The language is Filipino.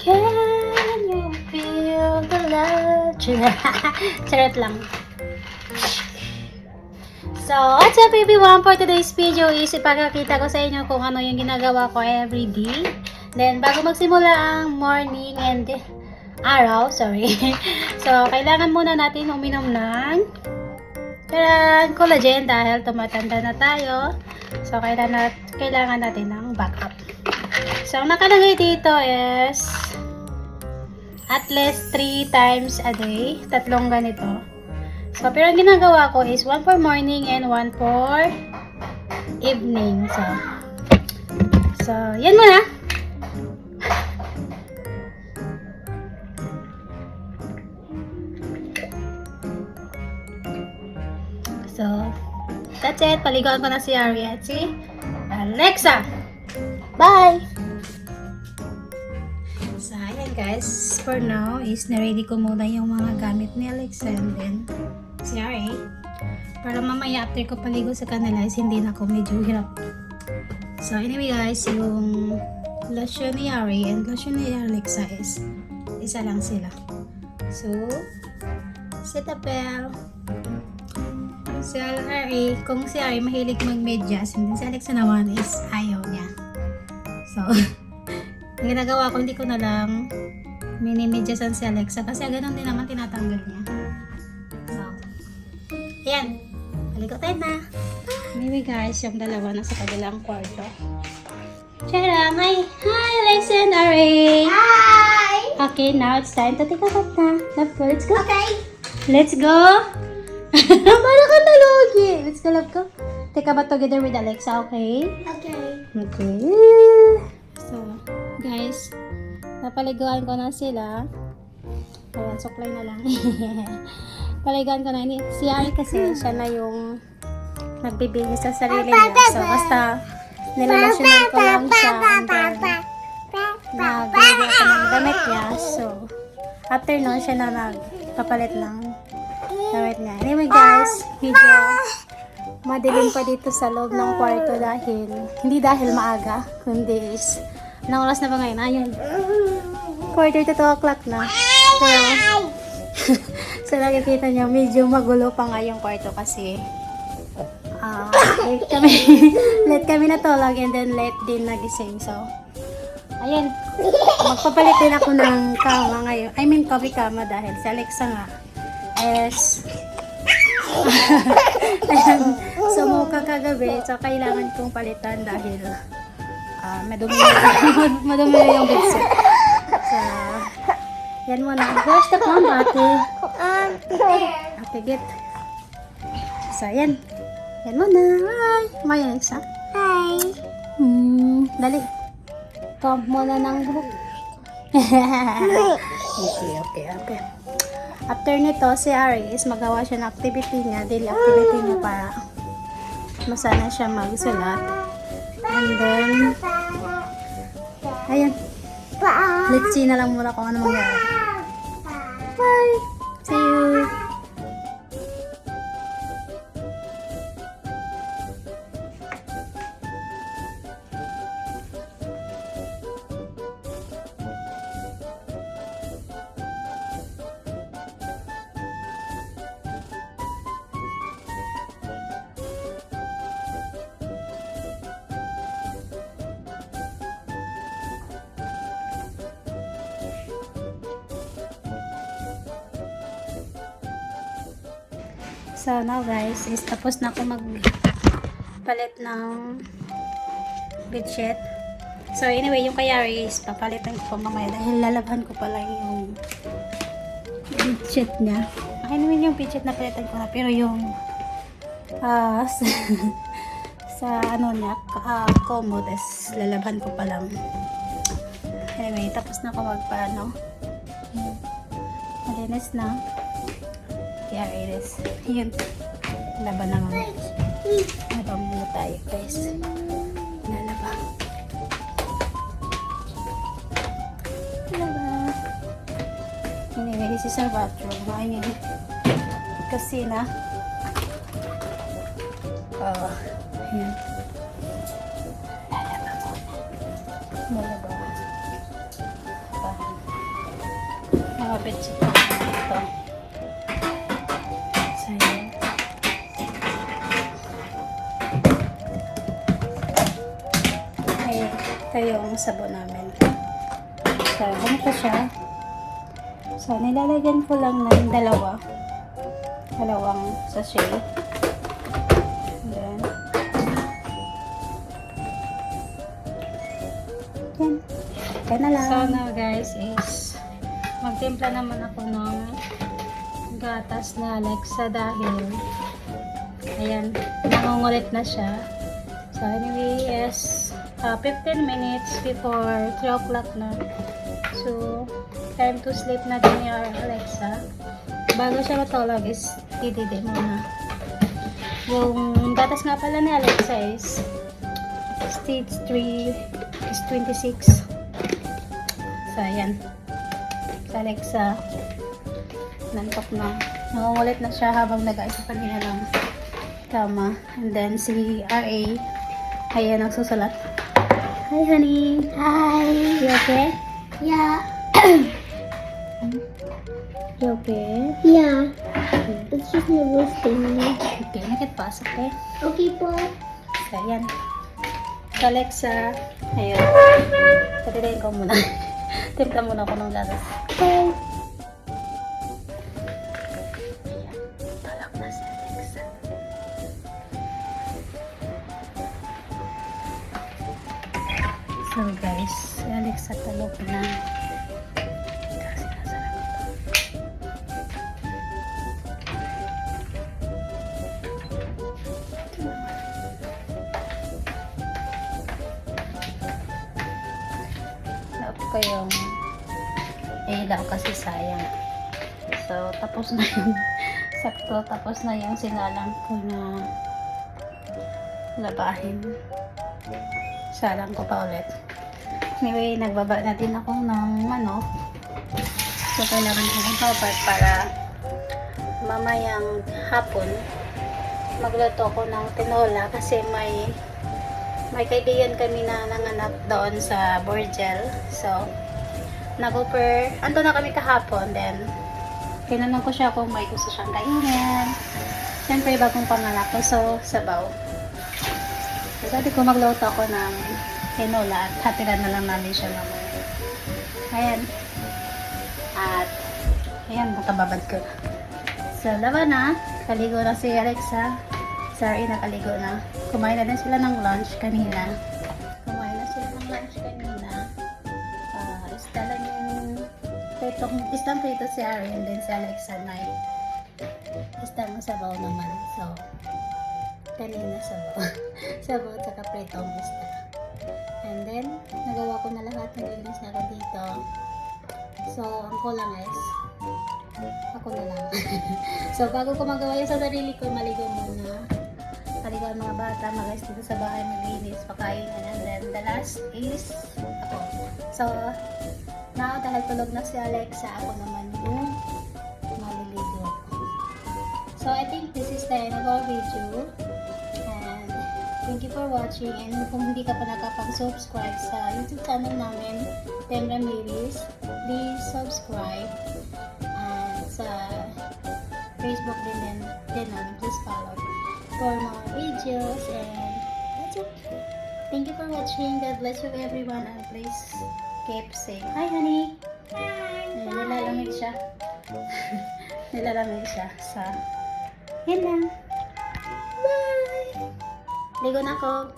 Can you feel the love? Charot lang. So, what's up everyone? For today's video is ipakakita ko sa inyo kung ano yung ginagawa ko everyday. Then, bago magsimula ang morning and araw, sorry. So, kailangan muna natin uminom ng collagen dahil tumatanda na tayo. So, kailangan natin ng backup. So, ang nakalagay dito is at least 3 times a day. 3 ganito. So, pero ang ginagawa ko is 1 for morning and 1 for evening. So, yan muna. So, that's it. Paliguan ko na si Ari at si Alexa. Bye! So, ayan guys. For now, is na-ready ko muna yung mga gamit ni Alexa and then si Ari. Para mamaya after ko paligo sa kanila is hindi na ako medyo hirap. So, anyway guys, yung lotion ni Ari and lotion ni Alexa is isa lang sila. So, Cetaphil. Si Ari, kung si Ari mahilig mag-medyas, and then si Alexa naman is ayaw niya. So, ang ginagawa ko, hindi ko na lang mini-medyasan si Alexa kasi ganun din naman tinatanggal niya. So, ayan. Maligo tayo na. Anyway guys, yung dalawa na sa kabilang kwarto. Charang! Hi! Hi Alexa and Ari! Hi! Okay, now it's time to take a bath na. Love ko, let's go! Okay. Let's go! Para ka nalugi! Let's go, love ko. Take a bath together with Alexa, okay? Okay. Okay. So, guys, napaliguan ko na sila. Ayan, suklay na lang. Paliguan ko na. Si Ari kasi, siya na yung nagbibihis sa sarili niya. So, basta nilalasyonan ko lang siya and then nagbibigay ko ng damit niya. So, after nun, siya na nagpapalit ng damit niya. Anyway guys, medyo madilim pa dito sa loob ng kwarto dahil, hindi dahil maaga, kundi is, anong oras na ba ngayon? Ayun, 1:45 na. Pero, so nakikita niyo, medyo magulo pa nga yung kwarto kasi, late kami natulog and then late din nagising. So, ayan, magpapalit din ako ng kama ngayon. I mean, coffee kama dahil sa Alexa nga is sumuka kagabi. So, kailangan kong palitan dahil madumi na yung bedsheet. So, yan muna. Where's the phone, ate? Ate, get. So, yan. Yan muna. Hi. May Alexa. Hi. Dali. Comb muna ng buhok. Okay. After nito, si Ari is magawa siya ng activity niya, daily activity niya para masana siya magsulat. And then, ayan. Let's see na lang muna kung ano mangyari. Bye! See you! So now guys, is tapos na ako magpalit ng bedsheet. So anyway, yung kay Ari is papalitan ko pa mamaya dahil lalabhan ko pa lang yung bedsheet niya. Anyway, yung bedsheet na palitan ko na, pero yung sa ano niya, commode is lalabhan ko pa lang. Anyway, tapos na ako magpaano. Malinis na. Yeah, it is. Yun. Laban naman. Laban muna tayo, guys. Lalaba. Anyway, this is our bathroom. I mean, kusina. Ayan. Lalaba muna. Lalaba. mga bedsheet namin ito. So, yan. Ay, ito yung sabon namin. So, ganito siya. So, nilalagyan ko lang ng dalawang sachet. And then, yan. Kaya na lang. So, now guys is, magtimpla naman ako ng gatas na Alexa dahil, ayan, nangungulit na siya. So, anyway, yes, 15 minutes before 3 o'clock na. So, time to sleep na din ni Alexa. Bago siya matulog is dididi muna. Yung gatas nga pala ni Alexa is stage 3 is 26. So, ayan. Si Alexa, nantok na. Nangungulit na siya habang nag-aisa pa niya ng kama. And then, si RA, ayan, nagsusulat. Hi, honey. Hi. You okay? Yeah. You okay? Yeah. It's just my birthday. Okay, nakipasok eh. Okay po. So, ayan. So, Alexa, ayun. Patidayin ko muna. Timpla muna ako ng gatas. Okay. Tulog na si Alexa. So, guys, si Alexa tulog na. Kasi nasa Love ko yung ilaw kasi sayang. So, tapos na yung sakto, tapos na yung sinalang ko na labahin. Salang ko pa ulit. Anyway, nagbaba na din ako ng manok. So, kailangan ko ng papat para mamayang hapon magluto ko ng tinola kasi may kaibigan kami na nanganak doon sa Borgel. So, ando na kami kahapon. Then, tinanong ko siya kung may gusto siyang kainin. Siyempre, bagong panganak ko. So, sabaw. So, sabi ko magluto ako ng tinola at hatiran na lang namin siya mamaya. Ayan. At, ayan, makababad ko na. So, laban na. Kaligo na si Alexa. Sorry, nakaligo na. Kumain na din sila ng lunch kanina. Isang prito si Ari and then si Alexa night. Isang sabaw naman. So, kanina sabaw. Sabaw at saka pritong isda. And then, nagawa ko na lahat ng linis na dito. So, ang kulang is, ako na lang. So, bago ko magawa yun sa sarili ko, maligo muna. Maligo ang mga bata, mag-ayos dito sa bahay, maglinis, pakain, and then the last is ako. So, now, dahil tulog na si Alexa, ako naman yung maliligo. So, I think this is the end of our video. And thank you for watching. And kung hindi ka pa nakapag-subscribe sa YouTube channel namin, Tem Ramirez, please subscribe. And sa Facebook din namin, please follow for more videos. And that's it. Thank you for watching. God bless you everyone. And please keep safe. Hi, honey. Hi. Nilalamig siya. Nilalamig siya. Yan lang. Bye. Ligo na ako.